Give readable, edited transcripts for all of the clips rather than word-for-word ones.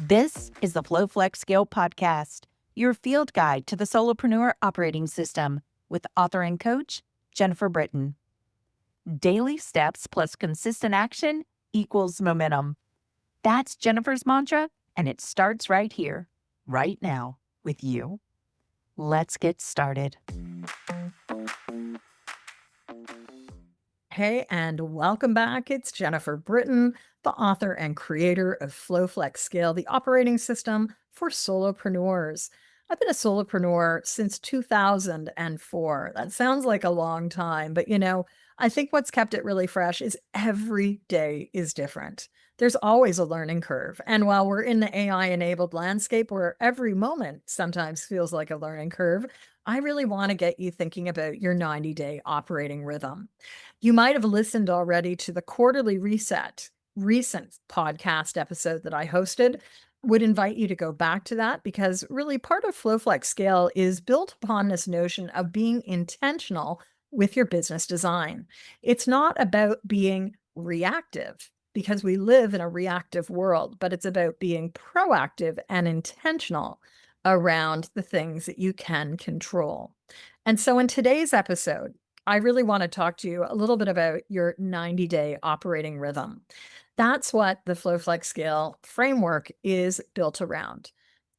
This is the Flow Flex Scale Podcast, your field guide to the Solopreneur operating system with author and coach Jennifer Britton. Daily steps plus consistent action equals momentum. That's Jennifer's mantra, and it starts right here, right now, with you. Let's get started. Hey, and welcome back. It's Jennifer Britton, the author and creator of Flow Flex Scale, the operating system for solopreneurs. I've been a solopreneur since 2004. That sounds like a long time, but I think what's kept it really fresh is every day is different. There's always a learning curve. And while we're in the AI-enabled landscape where every moment sometimes feels like a learning curve, I really want to get you thinking about your 90-day operating rhythm. You might have listened already to the quarterly reset recent podcast episode that I hosted. Would invite you to go back to that because really part of FlowFlex Scale is built upon this notion of being intentional with your business design. It's not about being reactive because we live in a reactive world, but it's about being proactive and intentional around the things that you can control. And so in today's episode, I really want to talk to you a little bit about your 90-day operating rhythm. That's what the FlowFlex Scale framework is built around.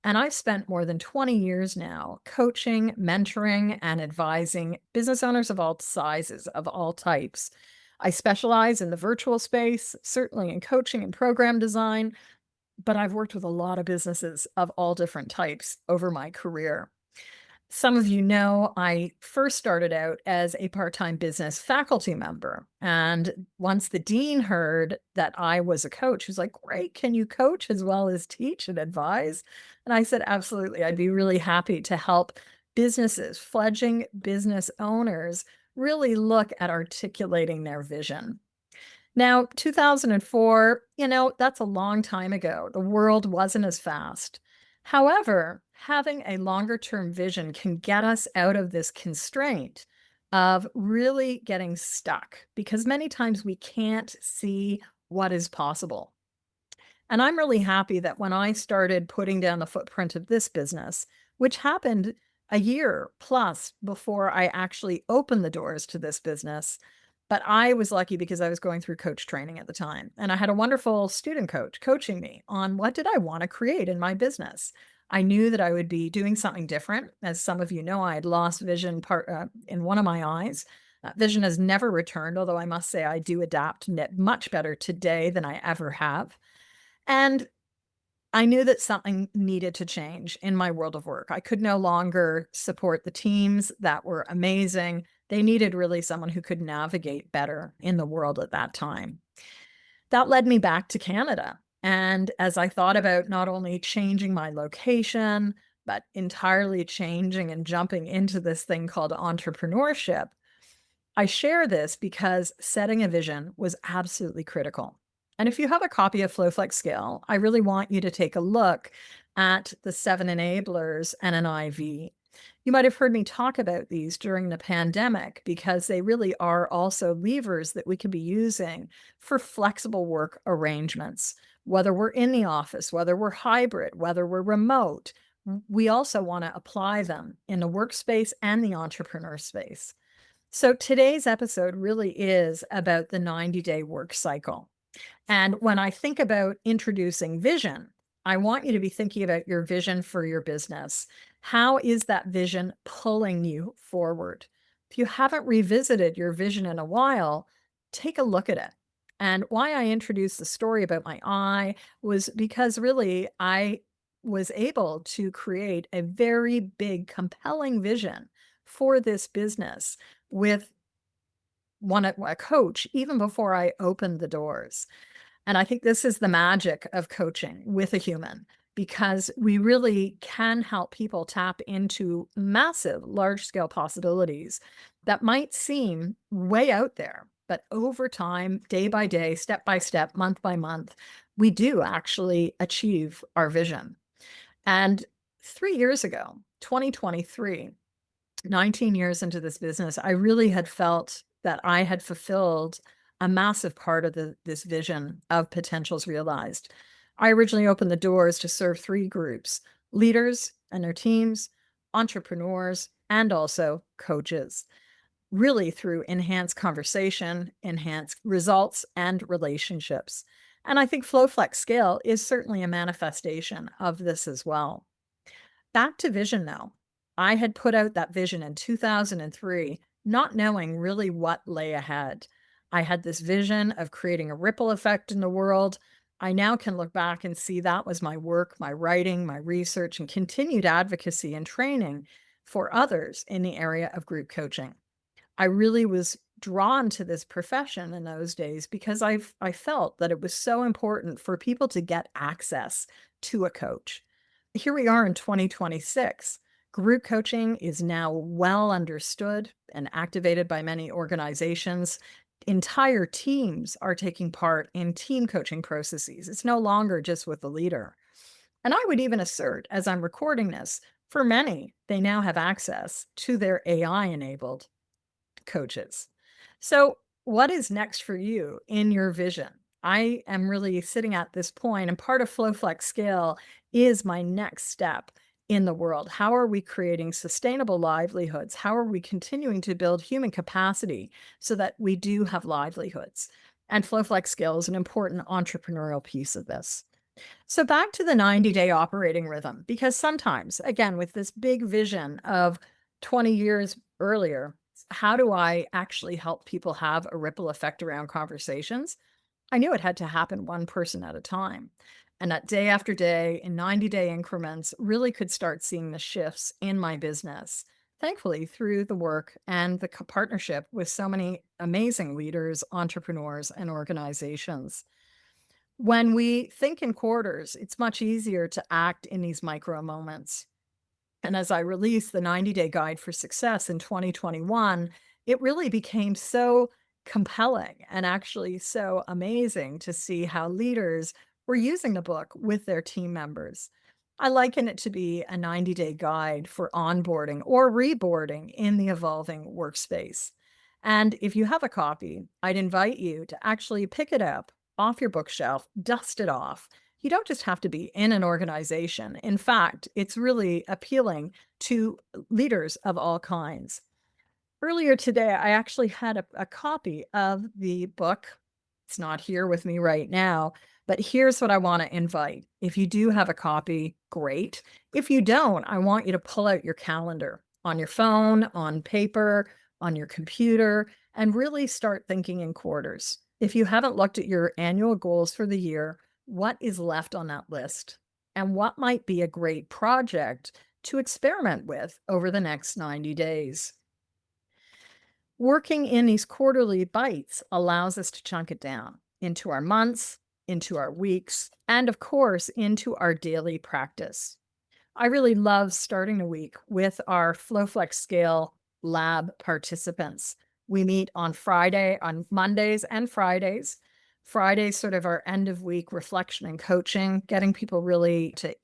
And I've spent more than 20 years now coaching, mentoring, and advising business owners of all sizes, of all types. I specialize in the virtual space, certainly in coaching and program design, but I've worked with a lot of businesses of all different types over my career. Some of you know I first started out as a part-time business faculty member. And once the dean heard that I was a coach, he was like, "Great, can you coach as well as teach and advise?" And I said, "Absolutely. I'd be really happy to help businesses, fledgling business owners, really look at articulating their vision." Now, 2004, that's a long time ago. The world wasn't as fast. However, having a longer term vision can get us out of this constraint of really getting stuck because many times we can't see what is possible. And I'm really happy that when I started putting down the footprint of this business, which happened a year plus before I actually opened the doors to this business, but I was lucky because I was going through coach training at the time. And I had a wonderful student coach coaching me on what did I want to create in my business. I knew that I would be doing something different. As some of you know, I had lost vision in one of my eyes. Vision has never returned, although I must say I do adapt much better today than I ever have. And I knew that something needed to change in my world of work. I could no longer support the teams that were amazing. They needed really someone who could navigate better in the world at that time. That led me back to Canada. And as I thought about not only changing my location, but entirely changing and jumping into this thing called entrepreneurship, I share this because setting a vision was absolutely critical. And if you have a copy of FlowFlex Scale, I really want you to take a look at the 7 enablers and an IV. You might have heard me talk about these during the pandemic because they really are also levers that we can be using for flexible work arrangements. Whether we're in the office, whether we're hybrid, whether we're remote, we also want to apply them in the workspace and the entrepreneur space. So today's episode really is about the 90-day work cycle. And when I think about introducing vision, I want you to be thinking about your vision for your business. How is that vision pulling you forward? If you haven't revisited your vision in a while, take a look at it. And why I introduced the story about my eye was because really I was able to create a very big, compelling vision for this business with a coach even before I opened the doors. And I think this is the magic of coaching with a human because we really can help people tap into massive, large scale possibilities that might seem way out there. But over time, day by day, step by step, month by month, we do actually achieve our vision. And 3 years ago, 2023, 19 years into this business, I really had felt that I had fulfilled a massive part of this vision of potentials realized. I originally opened the doors to serve three groups: leaders and their teams, entrepreneurs, and also coaches, really through enhanced conversation, enhanced results, and relationships. And I think Flow Flex Scale is certainly a manifestation of this as well. Back to vision though. I had put out that vision in 2003, not knowing really what lay ahead. I had this vision of creating a ripple effect in the world. I now can look back and see that was my work, my writing, my research, and continued advocacy and training for others in the area of group coaching. I really was drawn to this profession in those days because I felt that it was so important for people to get access to a coach. Here we are in 2026. Group coaching is now well understood and activated by many organizations. Entire teams are taking part in team coaching processes. It's no longer just with the leader. And I would even assert, as I'm recording this, for many, they now have access to their AI enabled coaches. So, what is next for you in your vision? I am really sitting at this point, and part of FlowFlex Scale is my next step in the world. How are we creating sustainable livelihoods? How are we continuing to build human capacity so that we do have livelihoods? And FlowFlex Scale is an important entrepreneurial piece of this. So back to the 90-day operating rhythm, because sometimes, again, with this big vision of 20 years earlier, how do I actually help people have a ripple effect around conversations? I knew it had to happen one person at a time. And that day after day in 90-day increments really could start seeing the shifts in my business. Thankfully, through the work and the partnership with so many amazing leaders, entrepreneurs, and organizations. When we think in quarters, it's much easier to act in these micro moments. And as I released the 90-day guide for success in 2021, it really became so compelling and actually so amazing to see how leaders were using the book with their team members. I liken it to be a 90-day guide for onboarding or reboarding in the evolving workspace. And if you have a copy, I'd invite you to actually pick it up off your bookshelf, dust it off. You don't just have to be in an organization. In fact, it's really appealing to leaders of all kinds. Earlier today, I actually had a copy of the book. It's not here with me right now, but here's what I want to invite. If you do have a copy, great. If you don't, I want you to pull out your calendar on your phone, on paper, on your computer, and really start thinking in quarters. If you haven't looked at your annual goals for the year, what is left on that list? And what might be a great project to experiment with over the next 90 days? Working in these quarterly bites allows us to chunk it down into our months, into our weeks, and of course, into our daily practice. I really love starting the week with our FlowFlex Scale Lab participants. We meet on Mondays and Fridays. Fridays, sort of our end of week reflection and coaching, getting people really to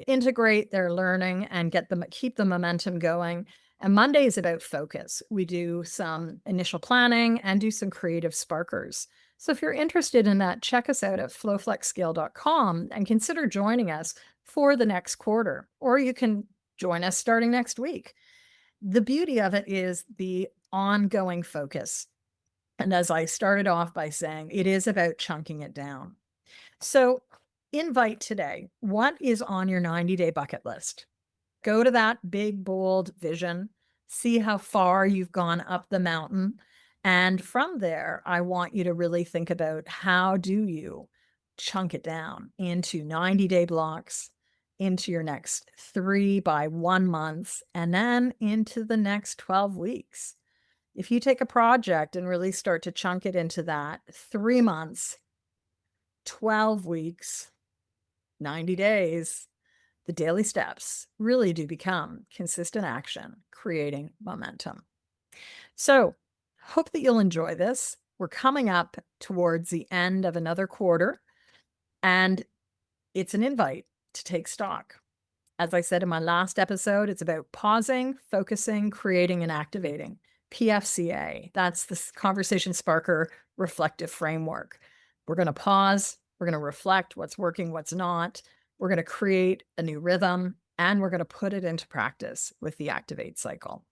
integrate their learning and keep the momentum going. And Monday is about focus. We do some initial planning and do some creative sparkers. So if you're interested in that, check us out at flowflexscale.com and consider joining us for the next quarter, or you can join us starting next week. The beauty of it is the ongoing focus. And as I started off by saying, it is about chunking it down. So invite today. What is on your 90-day bucket list? Go to that big, bold vision, see how far you've gone up the mountain. And from there, I want you to really think about how do you chunk it down into 90-day blocks, into your next 3 by 1 months, and then into the next 12 weeks. If you take a project and really start to chunk it into that 3 months, 12 weeks, 90 days, the daily steps really do become consistent action, creating momentum. So, hope that you'll enjoy this. We're coming up towards the end of another quarter, and it's an invite to take stock. As I said in my last episode, it's about pausing, focusing, creating, and activating. PFCA, that's the Conversation Sparker Reflective Framework. We're going to pause, We're going to reflect what's working, what's not. We're going to create a new rhythm, and we're going to put it into practice with the activate cycle.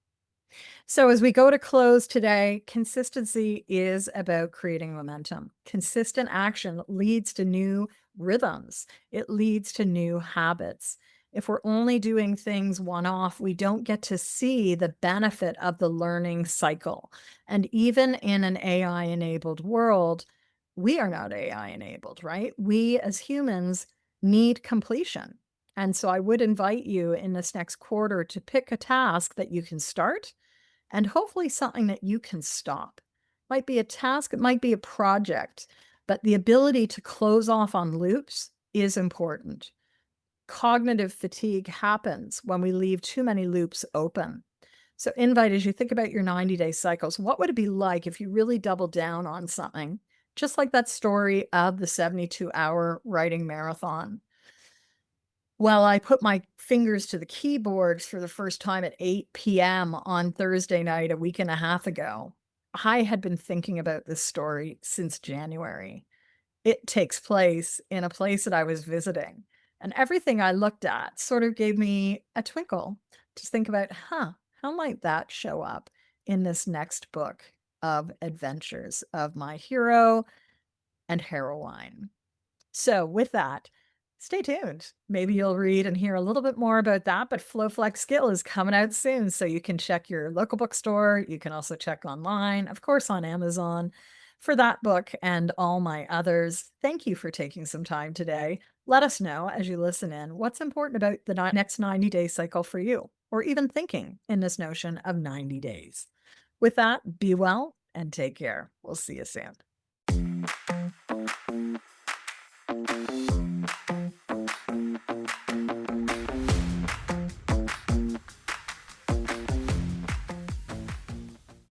So, as we go to close today, consistency is about creating momentum. Consistent action leads to new rhythms, it leads to new habits. If we're only doing things one off, we don't get to see the benefit of the learning cycle. And even in an AI enabled world, we are not AI enabled, right? We as humans need completion. And so I would invite you in this next quarter to pick a task that you can start and hopefully something that you can stop. Might be a task, it might be a project, but the ability to close off on loops is important. Cognitive fatigue happens when we leave too many loops open. So, invite as you think about your 90-day cycles, what would it be like if you really double down on something? Just like that story of the 72-hour writing marathon. Well, I put my fingers to the keyboards for the first time at 8 p.m. on Thursday night a week and a half ago. I had been thinking about this story since January. It takes place in a place that I was visiting, and everything I looked at sort of gave me a twinkle to think about, how might that show up in this next book of adventures of my hero and heroine? So, with that, stay tuned. Maybe you'll read and hear a little bit more about that, but FlowFlex Skill is coming out soon. So, you can check your local bookstore. You can also check online, of course, on Amazon for that book and all my others. Thank you for taking some time today. Let us know as you listen in what's important about the next 90-day cycle for you, or even thinking in this notion of 90 days. With that, be well and take care. We'll see you soon.